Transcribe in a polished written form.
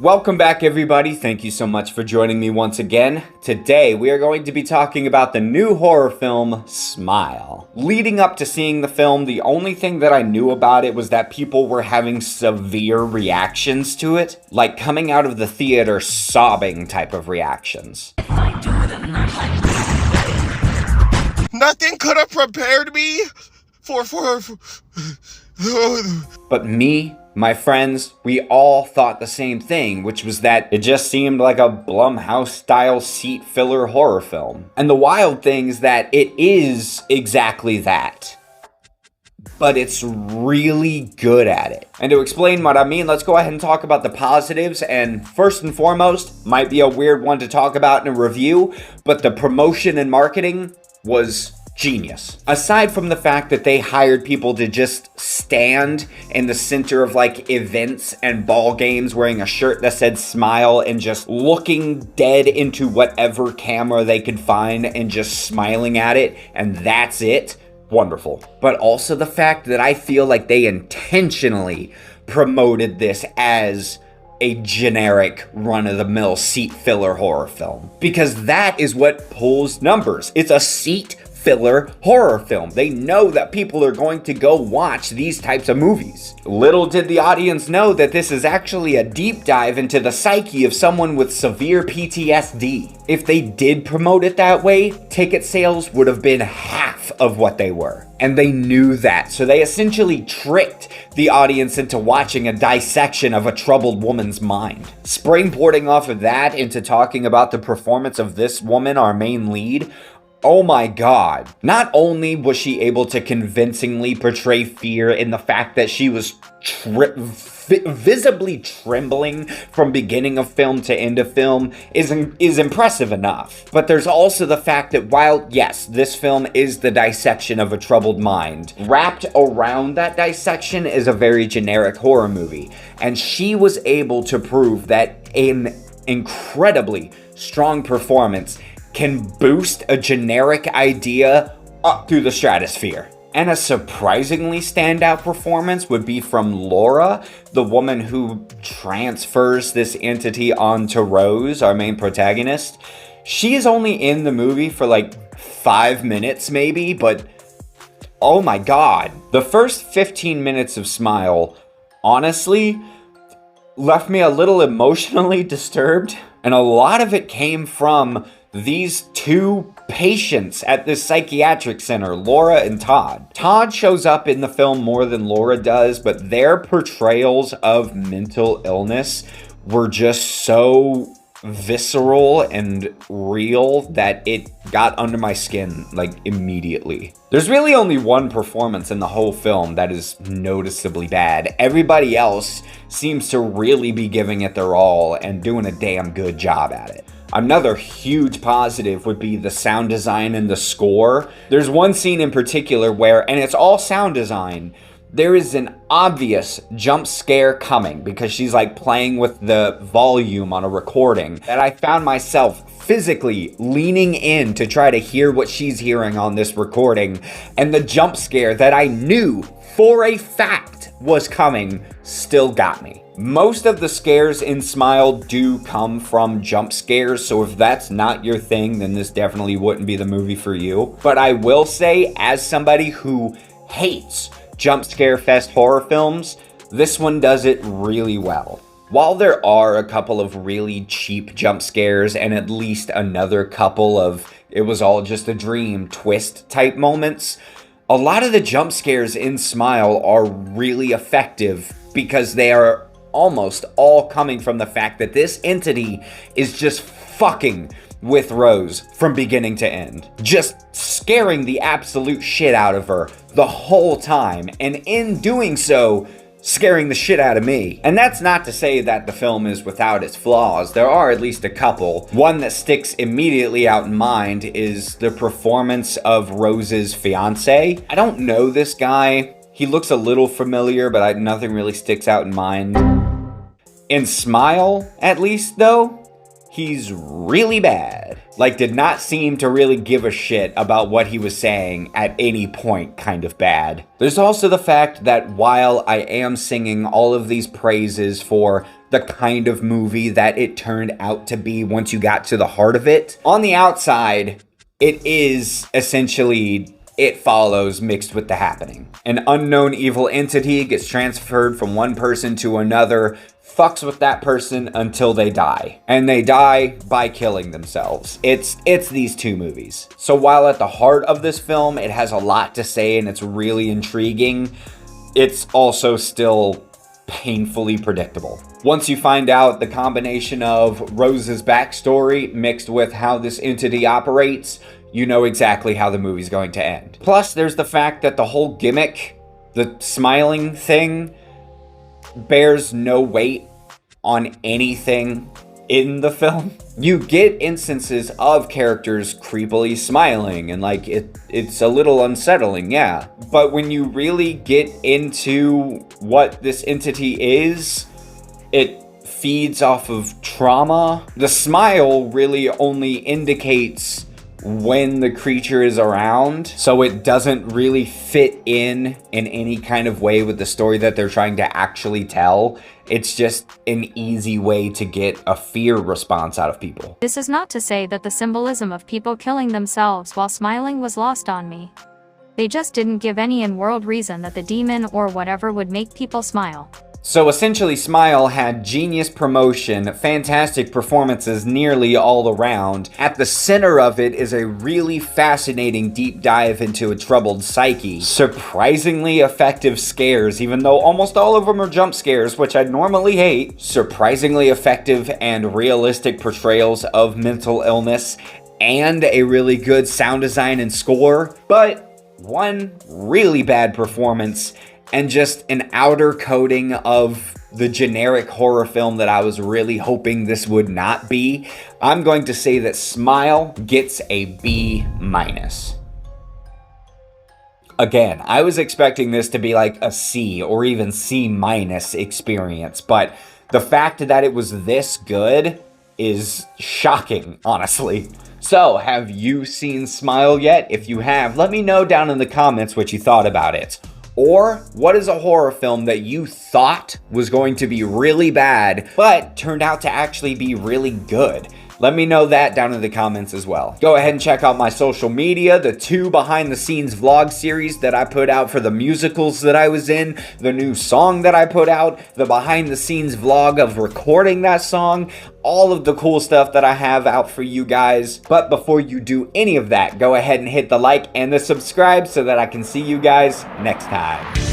Welcome back, everybody. Thank you so much for joining me once again. Today, we are going to be talking about the new horror film, Smile. Leading up to seeing the film, the only thing that I knew about it was that people were having severe reactions to it, like coming out of the theater sobbing type of reactions. Nothing could have prepared me for. But me, my friends, we all thought the same thing, which was that it just seemed like a Blumhouse-style seat-filler horror film. And the wild thing is that it is exactly that. But it's really good at it. And to explain what I mean, let's go ahead and talk about the positives. And first and foremost, might be a weird one to talk about in a review, but the promotion and marketing was genius. Aside from the fact that they hired people to just stand in the center of like events and ball games wearing a shirt that said Smile and just looking dead into whatever camera they could find and just smiling at it, and that's it. Wonderful. But also the fact that I feel like they intentionally promoted this as a generic run-of-the-mill seat filler horror film, because that is what pulls numbers. It's a seat filler horror film. They know that people are going to go watch these types of movies. Little did the audience know that this is actually a deep dive into the psyche of someone with severe PTSD. If they did promote it that way, ticket sales would have been half of what they were. And they knew that, so they essentially tricked the audience into watching a dissection of a troubled woman's mind. Springboarding off of that into talking about the performance of this woman, our main lead, oh my god. Not only was she able to convincingly portray fear in the fact that she was visibly trembling from beginning of film to end of film is impressive enough. But there's also the fact that while, yes, this film is the dissection of a troubled mind, wrapped around that dissection is a very generic horror movie. And she was able to prove that an incredibly strong performance can boost a generic idea up through the stratosphere. And a surprisingly standout performance would be from Laura, the woman who transfers this entity onto Rose, our main protagonist. She is only in the movie for like 5 minutes maybe, but oh my god. The first 15 minutes of Smile, honestly, left me a little emotionally disturbed, and a lot of it came from these two patients at this psychiatric center, Laura and Todd. Todd shows up in the film more than Laura does, but their portrayals of mental illness were just so visceral and real that it got under my skin like immediately. There's really only one performance in the whole film that is noticeably bad. Everybody else seems to really be giving it their all and doing a damn good job at it. Another huge positive would be the sound design and the score. There's one scene in particular where, and it's all sound design, there is an obvious jump scare coming because she's like playing with the volume on a recording, that I found myself physically leaning in to try to hear what she's hearing on this recording, and the jump scare that I knew for a fact was coming still got me. Most of the scares in Smile do come from jump scares, so if that's not your thing, then this definitely wouldn't be the movie for you. But I will say, as somebody who hates jump scare fest horror films, this one does it really well. While there are a couple of really cheap jump scares and at least another couple of it was all just a dream twist type moments, a lot of the jump scares in Smile are really effective because they are almost all coming from the fact that this entity is just fucking with Rose from beginning to end. Just scaring the absolute shit out of her the whole time, and in doing so, scaring the shit out of me. And that's not to say that the film is without its flaws. There are at least a couple. One that sticks immediately out in mind is the performance of Rose's fiance. I don't know this guy. He looks a little familiar, but nothing really sticks out in mind. In Smile, at least, though, he's really bad. Like, did not seem to really give a shit about what he was saying at any point, kind of bad. There's also the fact that while I am singing all of these praises for the kind of movie that it turned out to be once you got to the heart of it, on the outside, it is essentially It Follows mixed with The Happening. An unknown evil entity gets transferred from one person to another, fucks with that person until they die. And they die by killing themselves. It's these two movies. So while at the heart of this film, it has a lot to say and it's really intriguing, it's also still painfully predictable. Once you find out the combination of Rose's backstory mixed with how this entity operates, you know exactly how the movie's going to end. Plus, there's the fact that the whole gimmick, the smiling thing, bears no weight on anything in the film. You get instances of characters creepily smiling and like it's a little unsettling, yeah. But when you really get into what this entity is, it feeds off of trauma. The smile really only indicates when the creature is around, so it doesn't really fit in any kind of way with the story that they're trying to actually tell. It's just an easy way to get a fear response out of people. This is not to say that the symbolism of people killing themselves while smiling was lost on me. They just didn't give any in-world reason that the demon or whatever would make people smile. So essentially, Smile had genius promotion, fantastic performances nearly all around. At the center of it is a really fascinating deep dive into a troubled psyche. Surprisingly effective scares, even though almost all of them are jump scares, which I normally hate. Surprisingly effective and realistic portrayals of mental illness, and a really good sound design and score. But one really bad performance and just an outer coating of the generic horror film that I was really hoping this would not be. I'm going to say that Smile gets a B-. Again, I was expecting this to be like a C or even C- experience, but the fact that it was this good is shocking, honestly. So, have you seen Smile yet? If you have, let me know down in the comments what you thought about it. Or, what is a horror film that you thought was going to be really bad, but turned out to actually be really good? Let me know that down in the comments as well. Go ahead and check out my social media, the 2 behind the scenes vlog series that I put out for the musicals that I was in, the new song that I put out, the behind the scenes vlog of recording that song, all of the cool stuff that I have out for you guys. But before you do any of that, go ahead and hit the like and the subscribe so that I can see you guys next time.